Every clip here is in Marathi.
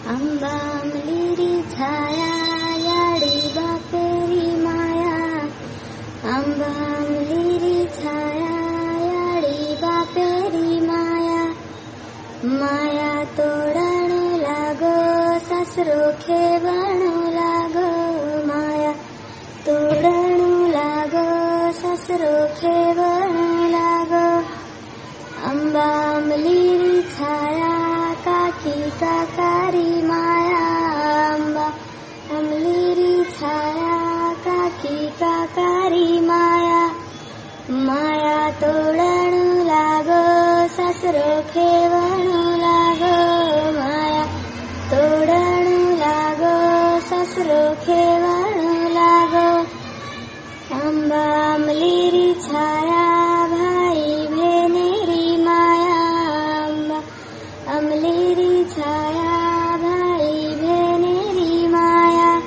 आंबामलिरी छाया याडी बापेरी माया. आंबामलिरी छाया याडी बापेरी माया. माया तोडणू लागो सासरो खेवणू लागो. माया तोडणू लागो सासरो खेवणू लागो. आंबामलिरी छाया काकी काकारी माया. आंबामलिरी छाया काकी काकारी माया. माया तोडणू लागो सासरो खेवणू लागो. माया तोडणू लागो सासरो खेवणू लागो. आंबामलिरी छाया भाई भेनेरी माया. आंबामलिरी छाया भाई भेनेरी माया.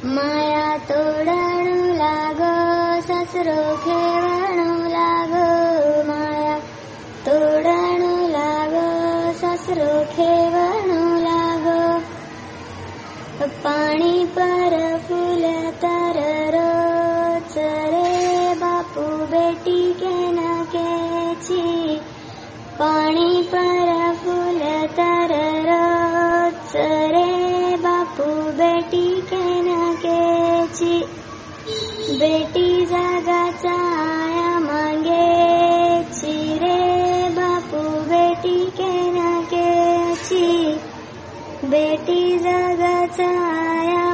माया तोडणू लागो सासरो खेवणू लागो. माया तोडणू लागो सासरो खेवणू लागो. पाणी पर फूल तर रोज रे बापू बेटी केन केची. पाणी पर फूल तर रोज रे बापू बेटी केन केची. बेटी जगाचा आया मागेची रे बापू बेटी केन केची. बेटी जगाचा आया